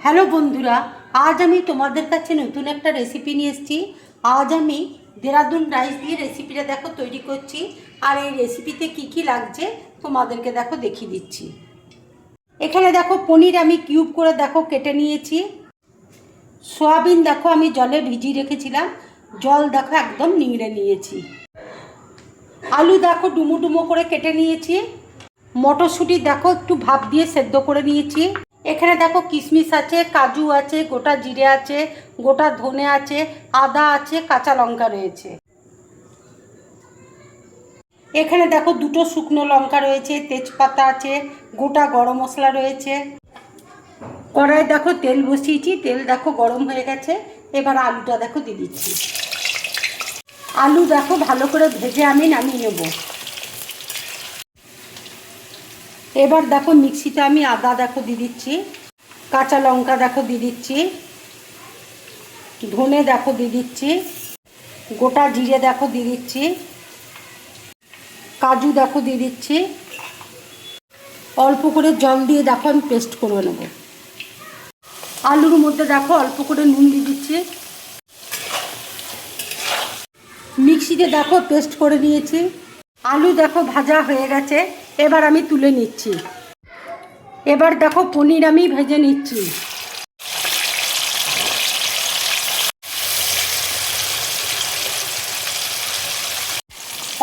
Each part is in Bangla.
হ্যালো বন্ধুরা, আজ আমি তোমাদের কাছে নতুন একটা রেসিপি নিয়ে এসেছি। আজ আমি দেরাদুন রাইস দিয়ে রেসিপিটা দেখো তৈরি করছি। আর এই রেসিপিতে কি কি লাগছে তোমাদেরকে দেখো দেখিয়ে দিচ্ছি। এখানে দেখো পনির আমি কিউব করে দেখো কেটে নিয়েছি। সয়াবিন দেখো আমি জলে ভিজিয়ে রেখেছিলাম, জল দেখো একদম নিংড়ে নিয়েছি। আলু দেখো ডুমো ডুমো করে কেটে নিয়েছি। মটরশুঁটি দেখো একটু ভাপ দিয়ে সেদ্ধ করে নিয়েছি। এখানে দেখো কিশমিশ আছে, কাজু আছে, গোটা জিরে আছে, গোটা ধনে আছে, আদা আছে, কাঁচা লঙ্কা রয়েছে। এখানে দেখো দুটো শুকনো লঙ্কা রয়েছে, তেজপাতা আছে, গোটা গরম মশলা রয়েছে। কড়াইয়ে দেখো তেল বসিয়েছি, তেল দেখো গরম হয়ে গেছে। এবার আলুটা দেখো দিয়ে দিচ্ছি। আলু দেখো ভালো করে ভেজে আমি নামিয়ে নেব। এবার দেখো মিক্সিতে আমি আদা দেখো দিয়ে দিচ্ছি, কাঁচা লঙ্কা দেখো দিয়ে দিচ্ছি, ধনে দেখো দিয়ে দিচ্ছি, গোটা জিরে দেখো দিয়ে দিচ্ছি, কাজু দেখো দিয়ে দিচ্ছি। অল্প করে জল দিয়ে দেখো আমি পেস্ট করে নেব। আলুর মধ্যে দেখো অল্প করে নুন দিয়ে দিচ্ছি। মিক্সিতে দেখো পেস্ট করে নিয়েছি। আলু দেখো ভাজা হয়ে গেছে, এবার আমি তুলে নিচ্ছি। এবার দেখো পনির আমি ভেজে নিচ্ছি।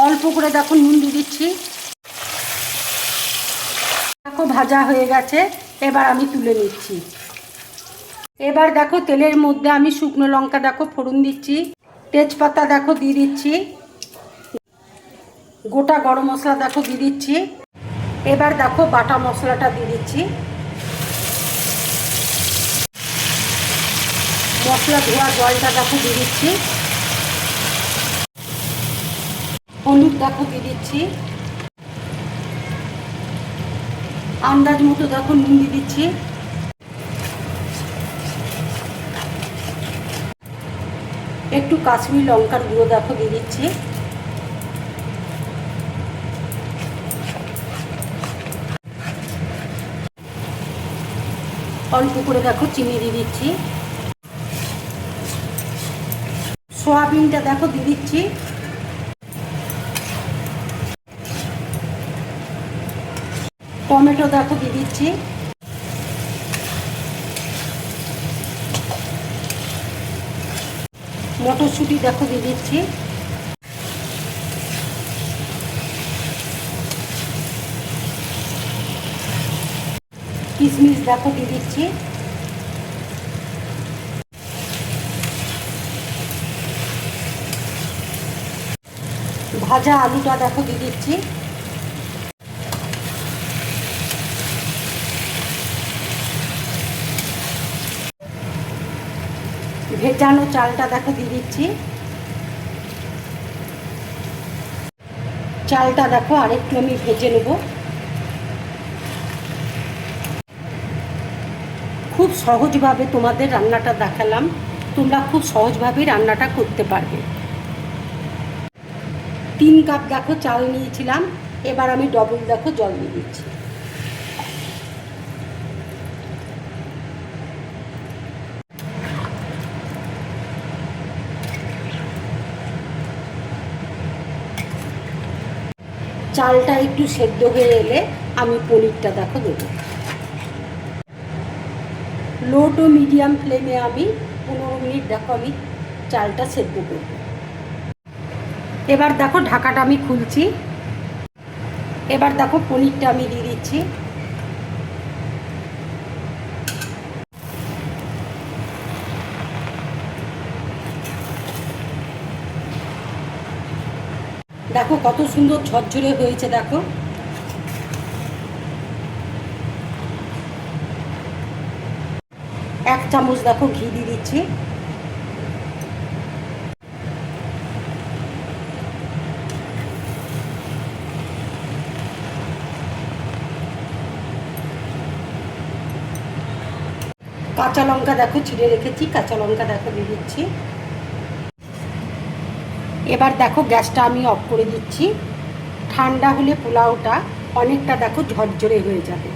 অল্প করে দেখো নুন দিয়ে দিচ্ছি। দেখো ভাজা হয়ে গেছে, এবার আমি তুলে নিচ্ছি। এবার দেখো তেলের মধ্যে আমি শুকনো লঙ্কা দেখো ফোড়ন দিচ্ছি, তেজপাতা দেখো দিয়ে দিচ্ছি, গোটা গরম মশলা দেখো দিয়ে দিচ্ছি। এবার দেখো বাটা মশলাটা দিয়ে দিচ্ছি। মশলা ধোয়া জলটা দেখো দিয়ে দিচ্ছি। হলুদ দেখো দিয়ে দিচ্ছি। আন্দাজ মতো দেখো নুন দিয়ে দিচ্ছি। একটু কাশ্মীরি লঙ্কার গুঁড়ো দেখো দিয়ে দিচ্ছি। অল্প করে দেখো চিনি দিয়ে দিচ্ছি। সয়াবিনটা দেখো দিয়ে দিচ্ছি। টমেটো দেখো দিয়ে দিচ্ছি। মটরশুঁটি দেখো দিয়ে দিচ্ছি। কিশমিশ দেখো দিয়ে দিচ্ছি। ভাজা আলুটা দেখো দিয়ে দিচ্ছি। ভেজানো চালটা দেখো দিয়ে দিচ্ছি। চালটা দেখো আরেকটু আমি ভেজে নেব। খুব সহজভাবে তোমাদের রান্নাটা দেখালাম, তোমরা খুব সহজভাবেই রান্নাটা করতে পারবে। 3 কাপ দেখো চাল নিয়েছিলাম, এবার আমি ডবল দেখো জল দিয়ে দিচ্ছি। চালটা একটু সেদ্ধ হয়ে এলে আমি পনিরটা দেখো দেবো। লো টু মিডিয়াম ফ্লেমে আমি 15 মিনিট দেখো আমি চালটা সেদ্ধ করব। এবার দেখো ঢাকাটা আমি খুলছি। এবার দেখো পনিরটা আমি দিয়ে দিচ্ছি। দেখো কত সুন্দর ঝরঝরে হয়েছে দেখো। এক চামচ দেখো ঘি দিয়ে দিচ্ছি। কাঁচা লঙ্কা দেখো ছিঁড়ে রেখেছি, কাঁচা লঙ্কা দেখো দিয়ে দিচ্ছি। এবার দেখো গ্যাসটা আমি অফ করে দিচ্ছি। ঠান্ডা হলে পোলাওটা অনেকটা দেখো ঝরঝরে হয়ে যাবে।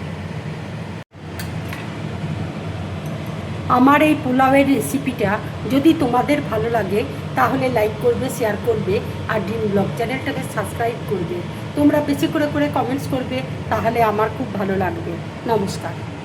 আমার এই পোলাওয়ের রেসিপিটা যদি তোমাদের ভালো লাগে তাহলে লাইক করবে, শেয়ার করবে আর ড্রিম ব্লগ চ্যানেলটাকে সাবস্ক্রাইব করবে। তোমরা বেশি করে কমেন্টস করবে, তাহলে আমার খুব ভালো লাগবে। নমস্কার।